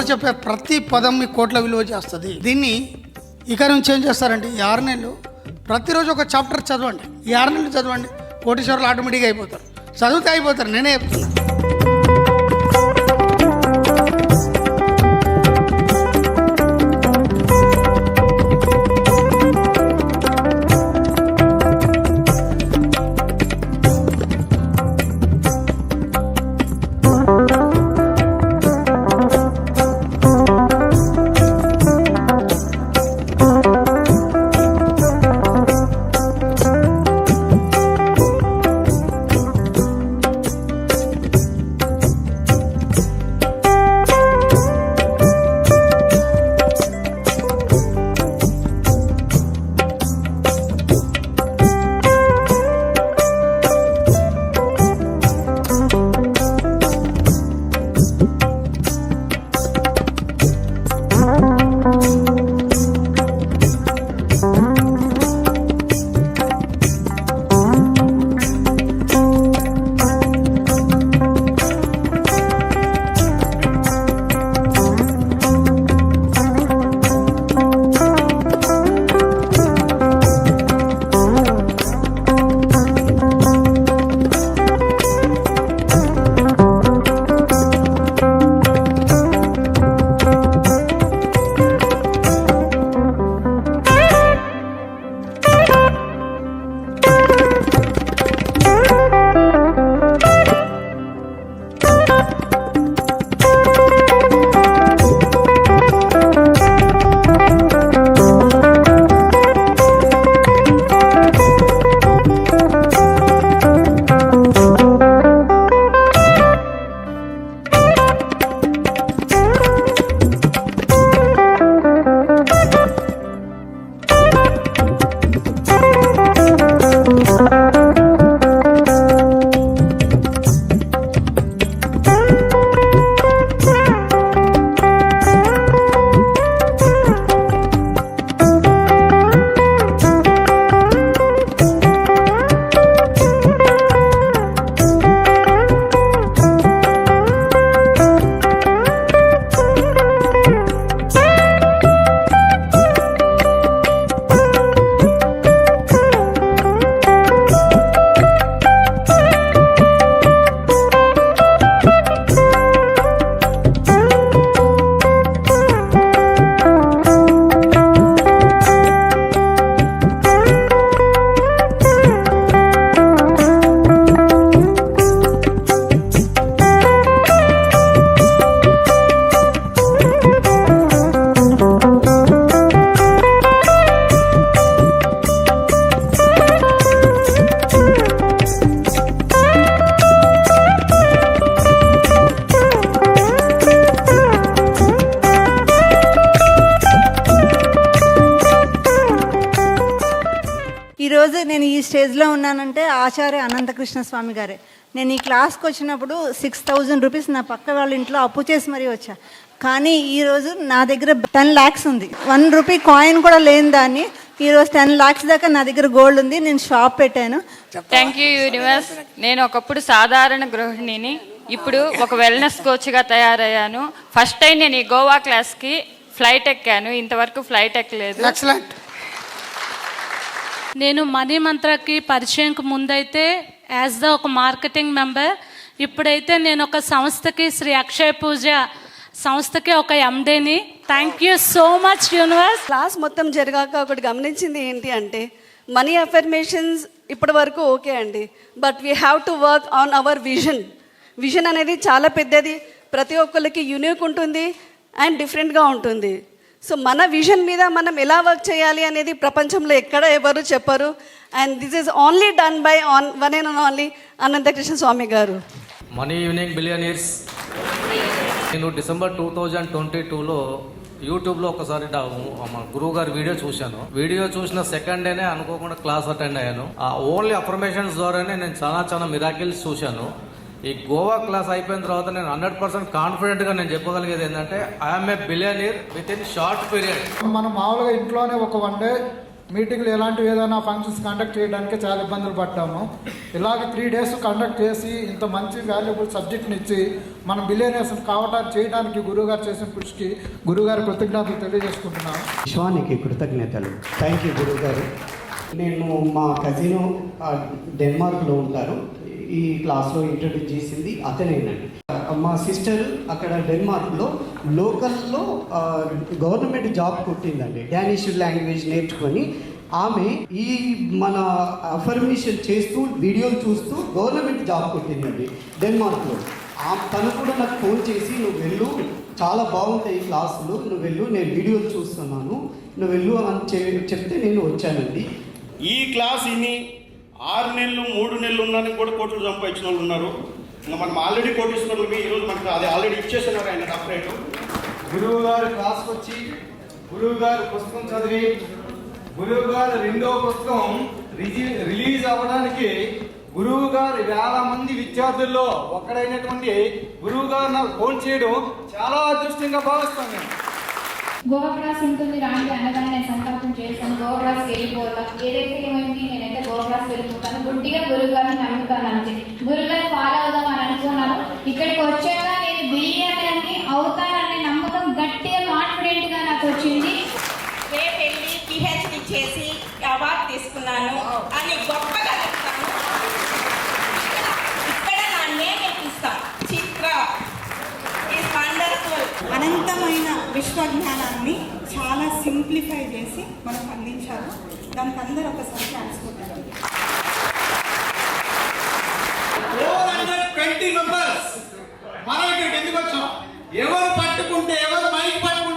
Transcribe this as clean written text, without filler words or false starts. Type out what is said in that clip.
కథలో చెప్పే ప్రతి పదం మీ కోట్ల విలువ చేస్తుంది. దీన్ని ఇక నుంచి ఏం చేస్తారంటే ఈ 6 నెలలు ప్రతిరోజు ఒక చాప్టర్ చదవండి. ఈ 6 నెలలు చదవండి, కోటీశ్వరులు ఆటోమేటిక్గా అయిపోతారు. చదివితే అయిపోతారు, నేనే చెప్తున్నా. ఈరోజు నేను ఈ స్టేజ్లో ఉన్నానంటే ఆచార్య అనంతకృష్ణ స్వామి గారే. నేను ఈ క్లాస్కి వచ్చినప్పుడు 6,000 రూపీస్ నా పక్క వాళ్ళ ఇంట్లో అప్పు చేసి మరీ వచ్చా. కానీ ఈరోజు నా దగ్గర 10 lakhs ఉంది. 1 రూపీ కాయిన్ కూడా లేని దాన్ని ఈరోజు 10 lakhs దాకా నా దగ్గర గోల్డ్ ఉంది. నేను షాప్ పెట్టాను. Thank you universe. నేను ఒకప్పుడు సాధారణ గృహిణిని, ఇప్పుడు ఒక వెల్నెస్ కోచ్గా తయారయ్యాను. ఫస్ట్ టైం నేను ఈ గోవా క్లాస్కి ఫ్లైట్ ఎక్కాను, ఇంతవరకు ఫ్లైట్ ఎక్కలేదు. ఎక్సలెంట్. నేను మనీ మంత్రకి పరిచయంకు ముందైతే ఒక మార్కెటింగ్ మెంబర్, ఇప్పుడైతే నేను ఒక సంస్థకి శ్రీ అక్షయ పూజ సంస్థకి ఒక ఎండీని. Thank you so much universe. Class మొత్తం జరిగాక ఒకటి గమనించింది ఏంటి అంటే, మనీ అఫర్మేషన్స్ ఇప్పటి వరకు ఓకే అండి, but we have to work on hour vision. Vision అనేది చాలా పెద్దది, ప్రతి ఒక్కరికి యూనిక్ ఉంటుంది అండ్ డిఫరెంట్గా ఉంటుంది. సో మన విజన్ మీద మనం ఎలా వర్క్ చేయాలి అనేది ప్రపంచంలో ఎక్కడ ఎవరు చెప్పరు. And this is only done by one and only Anantakrishna Swami గారు. Money unique billionaires. నేను డిసెంబర్ 2022లో యూట్యూబ్లో ఒకసారి మా గురువు గారి వీడియో చూశాను. వీడియో చూసిన సెకండ్ డేనే అనుకోకుండా క్లాస్ అటెండ్ అయ్యాను. ఆ ఓన్లీ అఫర్మేషన్స్ ద్వారానే నేను చాలా మిరాకిల్స్ చూశాను. ఈ గోవా క్లాస్ అయిపోయిన తర్వాత నేను 100% కాన్ఫిడెంట్గా నేను చెప్పగలిగేది ఏంటంటే I'm a billionaire with in short period. మనం మామూలుగా ఇంట్లోనే ఒక 1 డే మీటింగ్లు ఎలాంటివి ఏదైనా ఫంక్షన్స్ కండక్ట్ చేయడానికి చాలా ఇబ్బందులు పడ్డాము. ఇలాగ 3 days కండక్ట్ చేసి ఇంత మంచి వాల్యుబుల్ సబ్జెక్ట్ని ఇచ్చి మనం బిలియనర్స్ కావడానికి చేయడానికి గురువుగారు చేసిన కృషికి గురువుగారి కృతజ్ఞతలు తెలియజేసుకుంటున్నాను. విశ్వానికి కృతజ్ఞతలు. థ్యాంక్ యూ గురువుగారు. నేను మా కజిన్ డెన్మార్క్లో ఉంటారు. ఈ క్లాస్లో ఇంట్రడ్యూస్ చేసింది అతనేనండి. మా సిస్టర్ అక్కడ డెన్మార్క్లో లోకల్లో గవర్నమెంట్ జాబ్ కొట్టిందండి. డానిష్ లాంగ్వేజ్ నేర్చుకొని ఆమె ఈ మన అఫర్మేషన్ చేస్తూ వీడియోలు చూస్తూ గవర్నమెంట్ జాబ్ కొట్టిందండి డెన్మార్క్లో. తను కూడా నాకు ఫోన్ చేసి నువ్వు వెళ్ళు, చాలా బాగుంటాయి ఈ క్లాసులు, నువ్వు వెళ్ళు, నేను వీడియోలు చూస్తున్నాను, నువ్వు వెళ్ళు అని చెప్తే నేను వచ్చానండి. ఈ క్లాస్ ఇని 6 నెలలు 3 నెలలు ఉన్నారని కూడా కోట్లు సంపాదించిన వాళ్ళు ఉన్నారు. ఇంకా మనం ఆల్రెడీ కోటీశ్వరులకి ఈరోజు మనకి అది ఆల్రెడీ ఇచ్చేస్తున్నారు ఆయన డాక్టరేట్. గురువు గారు క్లాస్కి వచ్చి గురువు గారు పుస్తకం చదివి గురువు గారు 2వ పుస్తకం రిలీజ్ అవ్వడానికి గురువు గారు 1000 మంది విద్యార్థుల్లో ఒక్కడైనటువంటి గురువు గారు నాకు ఫోన్ చేయడం చాలా అదృష్టంగా భావిస్తాను నేను. గోవా క్లాస్ ఉంటుంది రాండి అనగానే నేను సంకల్పం చేస్తాను గోవా క్లాస్కి వెళ్ళిపోవాలి. ఏదైతే ఏమైంది నేనైతే గోవా క్లాస్ వెళ్ళిపోతాను. గుడ్డిగా గురువు గారిని నమ్ముతాను అంతే. గురువు గారిని ఫాలో అవుదాం అని అనుకున్నాను. ఇక్కడికి వచ్చాక నేను బిలియనర్ని అవుతాననే నమ్మకం గట్టిగా కాన్ఫిడెంట్గా నాకు వచ్చింది. రేపు వెళ్ళి PhD చేసి అవార్డు తీసుకున్నాను అని గొప్పగా చెప్తాను. ఇక్కడ నా నేమ్ ఎక్కిస్తాను. Chitra is wonderful. అనంతమైన విశ్వజ్ఞానాన్ని చాలా సింప్లిఫై చేసి మనకు అందించారు. దానికి అందరూ ఒకసారి థ్యాంక్స్ కొట్టారు. 420 మెంబర్స్ మనం ఇక్కడికి ఎందుకు వచ్చాం? ఎవరు పట్టుకుంటే ఎవరు మైక్ పట్టుకుంటే